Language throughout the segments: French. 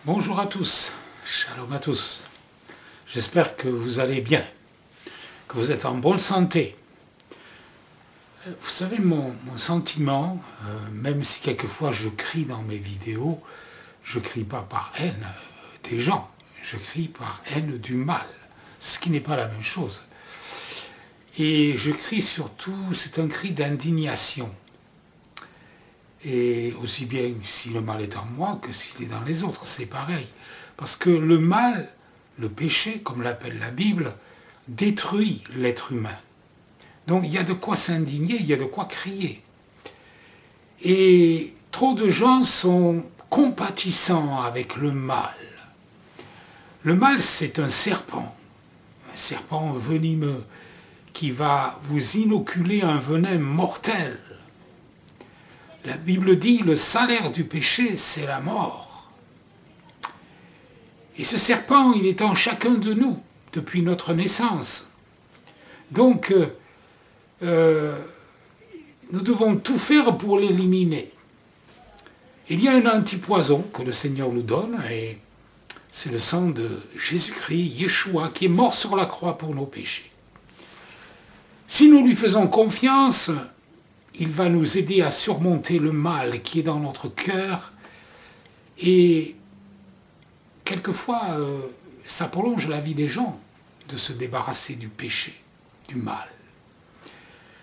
Bonjour à tous, shalom à tous. J'espère que vous allez bien, que vous êtes en bonne santé. Vous savez, mon sentiment, même si quelquefois je crie dans mes vidéos, je crie pas par haine des gens, je crie par haine du mal, ce qui n'est pas la même chose. Et je crie surtout, c'est un cri d'indignation. Et aussi bien si le mal est en moi que s'il est dans les autres, c'est pareil. Parce que le mal, le péché, comme l'appelle la Bible, détruit l'être humain. Donc il y a de quoi s'indigner, il y a de quoi crier. Et trop de gens sont compatissants avec le mal. Le mal, c'est un serpent venimeux, qui va vous inoculer un venin mortel. La Bible dit, le salaire du péché, c'est la mort. Et ce serpent, il est en chacun de nous, depuis notre naissance. Donc, nous devons tout faire pour l'éliminer. Il y a un antipoison que le Seigneur nous donne, et c'est le sang de Jésus-Christ, Yeshua, qui est mort sur la croix pour nos péchés. Si nous lui faisons confiance, il va nous aider à surmonter le mal qui est dans notre cœur. Et quelquefois, ça prolonge la vie des gens de se débarrasser du péché, du mal.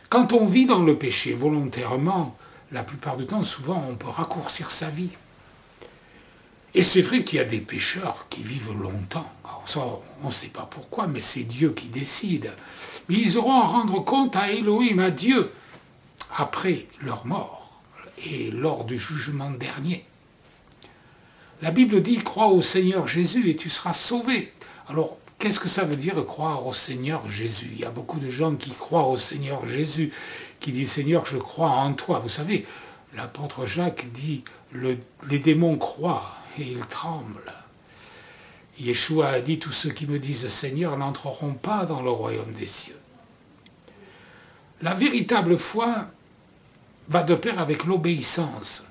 Quand on vit dans le péché volontairement, la plupart du temps, souvent, on peut raccourcir sa vie. Et c'est vrai qu'il y a des pécheurs qui vivent longtemps. Alors ça, on ne sait pas pourquoi, mais c'est Dieu qui décide. Mais ils auront à rendre compte à Elohim, à Dieu, après leur mort et lors du jugement dernier. La Bible dit « Crois au Seigneur Jésus et tu seras sauvé ». Alors, qu'est-ce que ça veut dire croire au Seigneur Jésus? Il y a beaucoup de gens qui croient au Seigneur Jésus, qui disent « Seigneur, je crois en toi ». Vous savez, l'apôtre Jacques dit « Les démons croient et ils tremblent ». Yeshua a dit « Tous ceux qui me disent Seigneur n'entreront pas dans le royaume des cieux ». La véritable foi va de pair avec l'obéissance.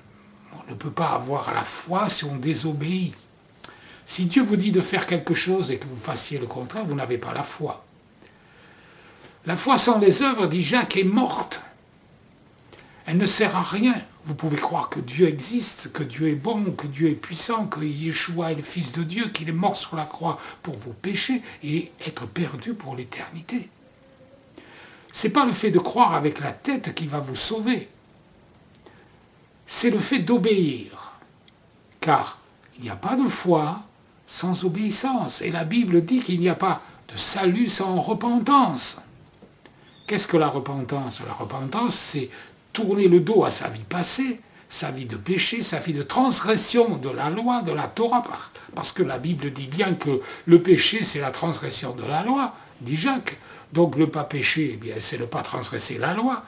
On ne peut pas avoir la foi si on désobéit. Si Dieu vous dit de faire quelque chose et que vous fassiez le contraire, vous n'avez pas la foi. La foi sans les œuvres, dit Jacques, est morte. Elle ne sert à rien. Vous pouvez croire que Dieu existe, que Dieu est bon, que Dieu est puissant, que Yeshua est le Fils de Dieu, qu'il est mort sur la croix pour vos péchés et être perdu pour l'éternité. Ce n'est pas le fait de croire avec la tête qui va vous sauver. C'est le fait d'obéir. Car il n'y a pas de foi sans obéissance. Et la Bible dit qu'il n'y a pas de salut sans repentance. Qu'est-ce que la repentance? La repentance, c'est tourner le dos à sa vie passée, sa vie de péché, sa vie de transgression de la loi, de la Torah. Parce que la Bible dit bien que le péché, c'est la transgression de la loi, dit Jacques. Donc ne pas pécher, eh bien, c'est ne pas transgresser la loi.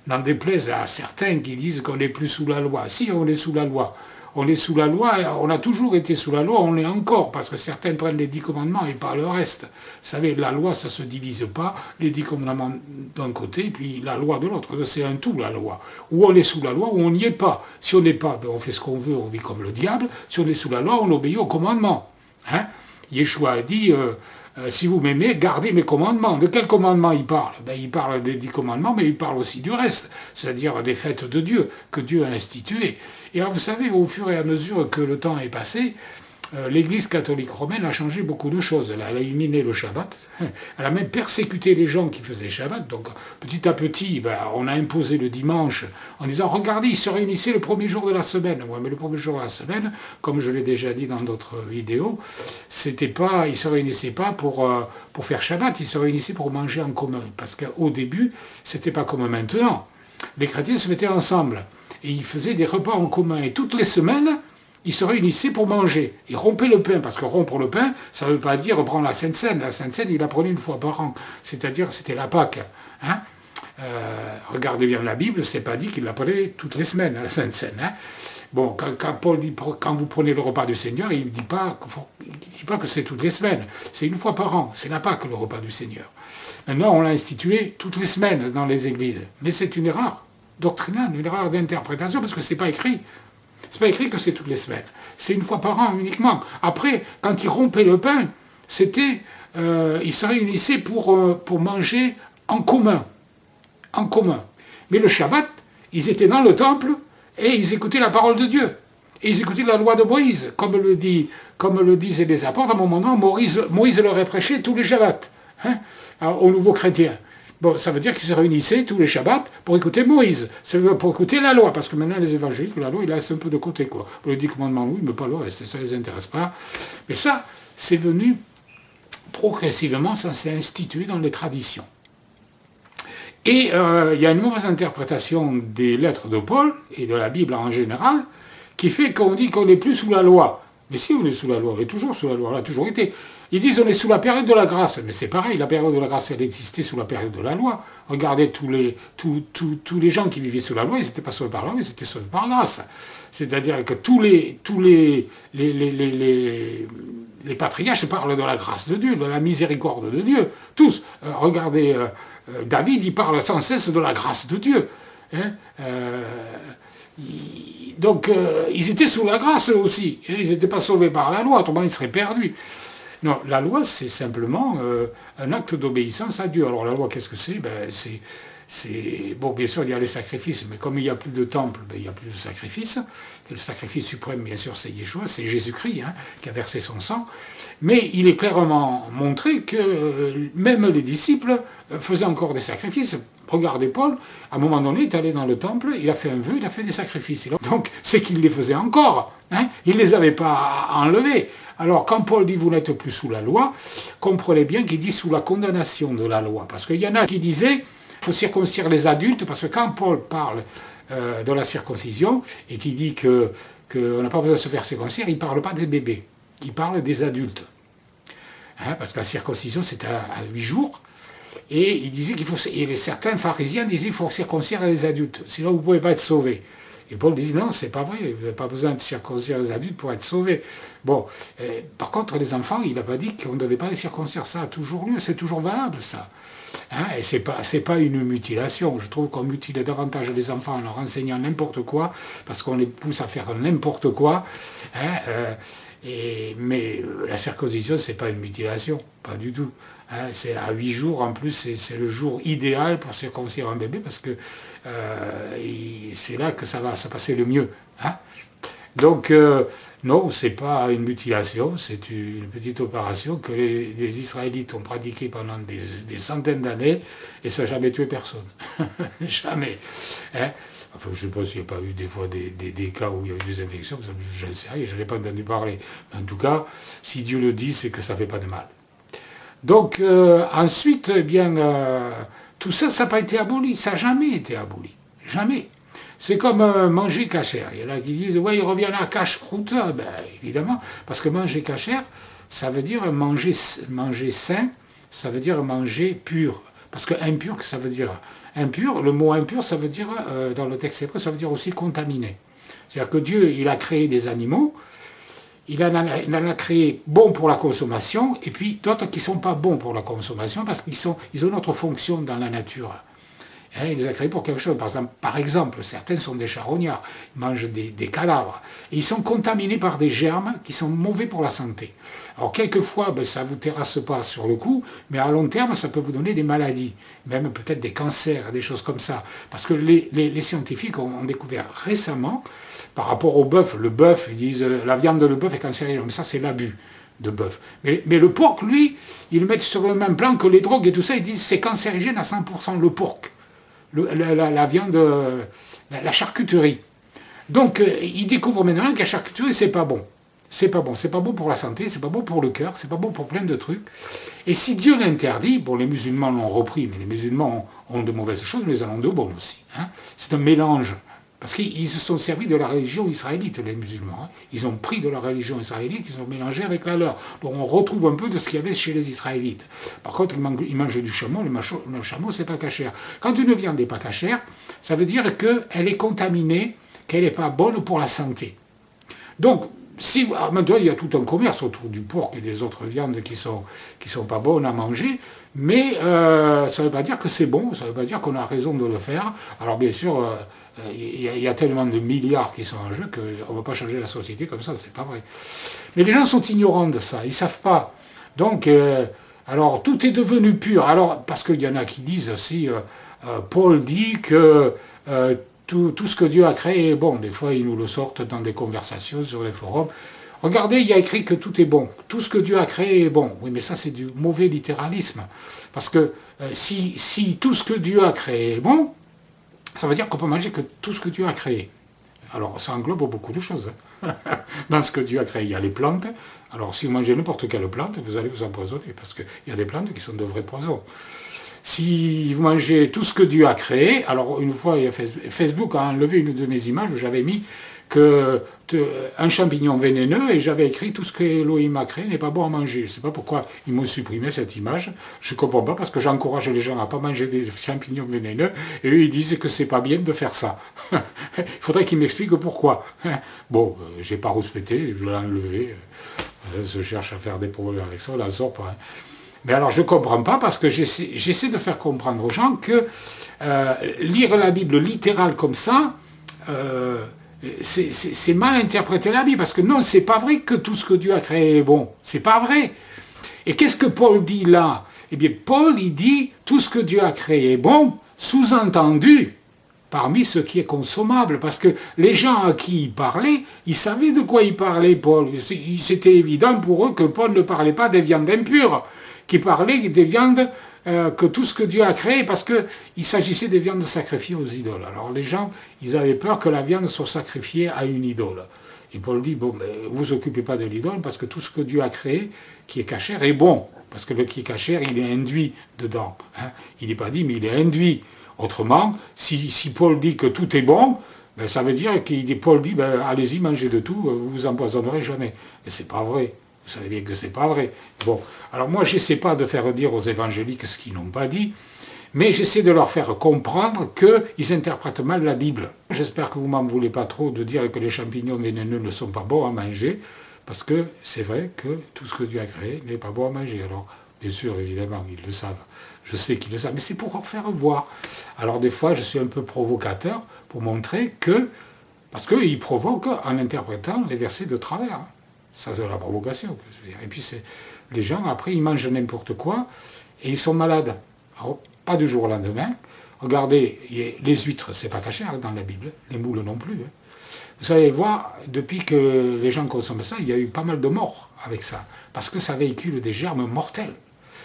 N'en déplaise à certains qui disent qu'on n'est plus sous la loi. Si, on est sous la loi. On est sous la loi, on a toujours été sous la loi, on l'est encore, parce que certains prennent les 10 commandements et pas le reste. Vous savez, la loi, ça ne se divise pas, les 10 commandements d'un côté, puis la loi de l'autre. C'est un tout, la loi. Ou on est sous la loi, ou on n'y est pas. Si on n'est pas, ben on fait ce qu'on veut, on vit comme le diable. Si on est sous la loi, on obéit aux commandements. Yeshua a dit... si vous m'aimez, gardez mes commandements. De quels commandements il parle? Il parle des 10 commandements, mais il parle aussi du reste, c'est-à-dire des fêtes de Dieu, que Dieu a instituées. Et alors, vous savez, au fur et à mesure que le temps est passé, l'Église catholique romaine a changé beaucoup de choses. Elle a éliminé le Shabbat, elle a même persécuté les gens qui faisaient Shabbat. Donc petit à petit, on a imposé le dimanche en disant « Regardez, ils se réunissaient le premier jour de la semaine ». Ouais, mais le premier jour de la semaine, comme je l'ai déjà dit dans d'autres vidéos, ils ne se réunissaient pas pour faire Shabbat, ils se réunissaient pour manger en commun. Parce qu'au début, c'était pas comme maintenant. Les chrétiens se mettaient ensemble et ils faisaient des repas en commun. Et toutes les semaines, ils se réunissaient pour manger. Ils rompaient le pain, parce que rompre le pain, ça ne veut pas dire prendre la Sainte Seine. La Sainte Seine, il la prenait une fois par an. C'est-à-dire, c'était la Pâque. Regardez bien la Bible, c'est pas dit qu'il la prenait toutes les semaines, la Sainte Seine. Bon, quand Paul dit, quand vous prenez le repas du Seigneur, il ne dit pas que c'est toutes les semaines. C'est une fois par an. C'est la Pâque, le repas du Seigneur. Maintenant, on l'a institué toutes les semaines dans les églises. Mais c'est une erreur doctrinale, une erreur d'interprétation, parce que ce n'est pas écrit. C'est pas écrit que c'est toutes les semaines. C'est une fois par an uniquement. Après, quand ils rompaient le pain, c'était, ils se réunissaient pour manger en commun. En commun. Mais le Shabbat, ils étaient dans le temple et ils écoutaient la parole de Dieu. Et ils écoutaient la loi de Moïse, comme le disaient les apôtres. À un moment donné, Moïse leur a prêché tous les Shabbats, aux nouveaux chrétiens. Bon, ça veut dire qu'ils se réunissaient tous les Shabbats pour écouter Moïse, pour écouter la loi, parce que maintenant les évangéliques, la loi, il laisse un peu de côté, quoi. Pour les 10 commandements, oui, mais pas le reste, ça ne les intéresse pas. Mais ça, c'est venu progressivement, ça s'est institué dans les traditions. Et il y a une mauvaise interprétation des lettres de Paul, et de la Bible en général, qui fait qu'on dit qu'on n'est plus sous la loi. Mais si on est sous la loi, on est toujours sous la loi, on a toujours été. Ils disent on est sous la période de la grâce, mais c'est pareil, la période de la grâce, elle existait sous la période de la loi. Regardez tous les gens qui vivaient sous la loi, ils n'étaient pas sauvés par la loi, ils étaient sauvés par grâce. C'est-à-dire que tous les patriarches parlent de la grâce de Dieu, de la miséricorde de Dieu, tous. Regardez, David, il parle sans cesse de la grâce de Dieu. Donc, ils étaient sous la grâce eux aussi. Ils n'étaient pas sauvés par la loi, autrement ils seraient perdus. Non, la loi, c'est simplement un acte d'obéissance à Dieu. Alors la loi, qu'est-ce que c'est? Bon, bien sûr, il y a les sacrifices, mais comme il n'y a plus de temple, il n'y a plus de sacrifices. Et le sacrifice suprême, bien sûr, c'est Yeshua, c'est Jésus-Christ qui a versé son sang. Mais il est clairement montré que même les disciples faisaient encore des sacrifices. Regardez Paul, à un moment donné, il est allé dans le temple, il a fait un vœu, il a fait des sacrifices. Donc, c'est qu'il les faisait encore. Il ne les avait pas enlevés. Alors, quand Paul dit « vous n'êtes plus sous la loi », comprenez bien qu'il dit « sous la condamnation de la loi ». Parce qu'il y en a qui disaient « il faut circoncire les adultes », parce que quand Paul parle de la circoncision, et qui dit qu'on n'a pas besoin de se faire circoncire, il ne parle pas des bébés, il parle des adultes. Parce que la circoncision, c'est à 8 jours. Et il disait et certains pharisiens disaient qu'il faut circoncire les adultes, sinon vous ne pouvez pas être sauvés. Et Paul dit non, c'est pas vrai, vous n'avez pas besoin de circoncire les adultes pour être sauvés. Bon, par contre, les enfants, il n'a pas dit qu'on ne devait pas les circoncire, ça a toujours lieu, c'est toujours valable ça. Et c'est pas une mutilation, je trouve qu'on mutile davantage les enfants en leur enseignant n'importe quoi, parce qu'on les pousse à faire n'importe quoi. Mais la circoncision, c'est pas une mutilation, pas du tout. C'est à 8 jours, en plus, c'est le jour idéal pour circoncire un bébé, parce que c'est là que ça va se passer le mieux. Donc, non, c'est pas une mutilation, c'est une petite opération que les Israélites ont pratiquée pendant des centaines d'années, et ça n'a jamais tué personne. Jamais. Enfin, je ne sais pas s'il n'y a pas eu des fois des cas où il y a eu des infections, je ne sais rien, je n'en ai pas entendu parler. Mais en tout cas, si Dieu le dit, c'est que ça ne fait pas de mal. Donc, ensuite, eh bien, tout ça, ça n'a pas été aboli, ça n'a jamais été aboli. Jamais. C'est comme manger cachère. Il y en a qui disent, ouais, il revient à cache-croûte. Ben, évidemment, parce que manger cachère, ça veut dire manger sain, ça veut dire manger pur. Parce que impur, ça veut dire impur. Le mot impur, ça veut dire, dans le texte hébreu, ça veut dire aussi contaminé. C'est-à-dire que Dieu, il a créé des animaux, il en a créé bons pour la consommation, et puis d'autres qui ne sont pas bons pour la consommation, parce qu'ils ont une autre fonction dans la nature. Il les a créés pour quelque chose. Par exemple, certains sont des charognards, ils mangent des cadavres, et ils sont contaminés par des germes qui sont mauvais pour la santé. Alors quelquefois, ça ne vous terrasse pas sur le coup, mais à long terme, ça peut vous donner des maladies, même peut-être des cancers, des choses comme ça. Parce que les scientifiques ont découvert récemment, par rapport au bœuf, le bœuf, ils disent la viande de bœuf est cancérigène, mais ça c'est l'abus de bœuf. Mais le porc, lui, ils le mettent sur le même plan que les drogues et tout ça, ils disent c'est cancérigène à 100% le porc. La viande, la charcuterie. Donc, ils découvrent maintenant que la charcuterie, c'est pas bon. C'est pas bon. C'est pas bon pour la santé, c'est pas bon pour le cœur, c'est pas bon pour plein de trucs. Et si Dieu l'interdit, bon, les musulmans l'ont repris, mais les musulmans ont de mauvaises choses, mais ils en ont de bonnes aussi. C'est un mélange. Parce qu'ils se sont servis de la religion israélite, les musulmans. Ils ont pris de la religion israélite, ils ont mélangé avec la leur. Donc on retrouve un peu de ce qu'il y avait chez les Israélites. Par contre, ils mangent du chameau, le chameau, c'est pas cachère. Quand une viande n'est pas cachère, ça veut dire qu'elle est contaminée, qu'elle n'est pas bonne pour la santé. Donc, si, maintenant, il y a tout un commerce autour du porc et des autres viandes qui sont pas bonnes à manger, mais ça ne veut pas dire que c'est bon, ça ne veut pas dire qu'on a raison de le faire. Alors bien sûr, il y a tellement de milliards qui sont en jeu qu'on ne va pas changer la société comme ça, c'est pas vrai. Mais les gens sont ignorants de ça, ils ne savent pas. Donc, alors tout est devenu pur. Alors, parce qu'il y en a qui disent aussi, Paul dit que tout ce que Dieu a créé est bon. Des fois, ils nous le sortent dans des conversations sur les forums. Regardez, il y a écrit que tout est bon. Tout ce que Dieu a créé est bon. Oui, mais ça, c'est du mauvais littéralisme. Parce que si tout ce que Dieu a créé est bon, ça veut dire qu'on peut manger que tout ce que Dieu a créé. Alors, ça englobe beaucoup de choses. Dans ce que Dieu a créé, il y a les plantes. Alors, si vous mangez n'importe quelle plante, vous allez vous empoisonner, parce qu'il y a des plantes qui sont de vrais poisons. Si vous mangez tout ce que Dieu a créé, alors une fois, Facebook a enlevé une de mes images où j'avais mis un champignon vénéneux et j'avais écrit tout ce que Elohim a créé n'est pas bon à manger. Je ne sais pas pourquoi ils m'ont supprimé cette image. Je ne comprends pas parce que j'encourage les gens à ne pas manger des champignons vénéneux et eux ils disent que c'est pas bien de faire ça. Il faudrait qu'ils m'expliquent pourquoi. Bon, j'ai pas rouspété, je l'ai enlevé. Je cherche à faire des problèmes avec ça, on n'en sort pas. Mais alors je ne comprends pas parce que j'essaie de faire comprendre aux gens que lire la Bible littérale comme ça, c'est mal interpréter la Bible, parce que non, c'est pas vrai que tout ce que Dieu a créé est bon. C'est pas vrai. Et qu'est-ce que Paul dit là? Eh bien, Paul, il dit, tout ce que Dieu a créé est bon, sous-entendu, parmi ce qui est consommable. Parce que les gens à qui il parlait, ils savaient de quoi il parlait, Paul. C'était évident pour eux que Paul ne parlait pas des viandes impures, qu'il parlait des viandes que tout ce que Dieu a créé, parce qu'il s'agissait des viandes sacrifiées aux idoles. Alors les gens, ils avaient peur que la viande soit sacrifiée à une idole. Et Paul dit, bon, mais vous vous occupez pas de l'idole, parce que tout ce que Dieu a créé, qui est cachère, est bon. Parce que le qui est cachère, il est induit dedans. Hein. Il n'est pas dit, mais il est induit. Autrement, si Paul dit que tout est bon, ben, ça veut dire Paul dit, ben, allez-y, mangez de tout, vous vous empoisonnerez jamais. Et c'est pas vrai. Vous savez bien que c'est pas vrai. Bon, alors moi, j'essaie pas de faire dire aux évangéliques ce qu'ils n'ont pas dit, mais j'essaie de leur faire comprendre qu'ils interprètent mal la Bible. J'espère que vous m'en voulez pas trop de dire que les champignons vénéneux ne sont pas bons à manger, parce que c'est vrai que tout ce que Dieu a créé n'est pas bon à manger. Alors, bien sûr, évidemment, ils le savent. Je sais qu'ils le savent, mais c'est pour leur faire voir. Alors des fois, je suis un peu provocateur pour montrer que, parce qu'ils provoquent en interprétant les versets de travers. Ça, c'est la provocation. Et puis, les gens, après, ils mangent n'importe quoi et ils sont malades. Alors, pas du jour au lendemain. Regardez, les huîtres, c'est pas caché dans la Bible. Les moules non plus. Vous savez voir, depuis que les gens consomment ça, il y a eu pas mal de morts avec ça. Parce que ça véhicule des germes mortels.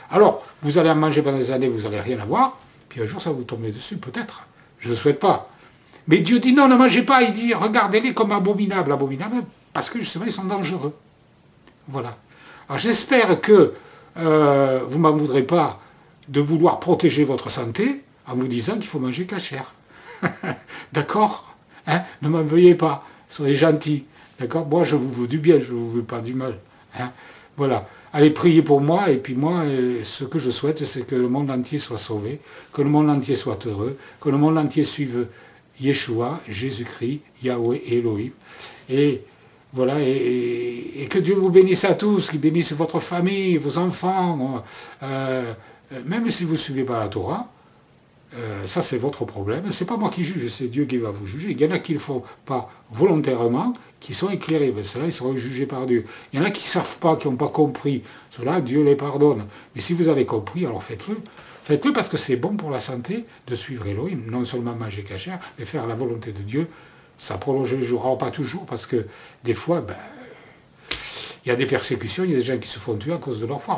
Alors, vous allez en manger pendant des années, vous n'allez rien avoir. Puis un jour, ça va vous tomber dessus, peut-être. Je ne le souhaite pas. Mais Dieu dit non, ne mangez pas. Il dit, regardez-les comme abominables. Abominables, parce que justement, ils sont dangereux. Voilà. Alors j'espère que vous ne m'en voudrez pas de vouloir protéger votre santé en vous disant qu'il faut manger cachère. D'accord, hein? Ne m'en veuillez pas. Soyez gentils. D'accord. Moi, je vous veux du bien, je ne vous veux pas du mal. Hein? Voilà. Allez, priez pour moi, et puis moi, ce que je souhaite, c'est que le monde entier soit sauvé, que le monde entier soit heureux, que le monde entier suive Yeshua, Jésus-Christ, Yahweh, Elohim. Et voilà, et que Dieu vous bénisse à tous, qu'il bénisse votre famille, vos enfants, même si vous ne suivez pas la Torah, ça c'est votre problème, c'est pas moi qui juge, c'est Dieu qui va vous juger. Il y en a qui ne le font pas volontairement, qui sont éclairés, ben, ceux-là ils seront jugés par Dieu. Il y en a qui ne savent pas, qui n'ont pas compris, ceux-là Dieu les pardonne. Mais si vous avez compris, alors faites-le. Faites-le parce que c'est bon pour la santé de suivre Elohim, non seulement manger cachère, mais faire la volonté de Dieu. Ça prolonge les jours. Alors pas toujours, parce que des fois, il y a des persécutions, il y a des gens qui se font tuer à cause de leur foi.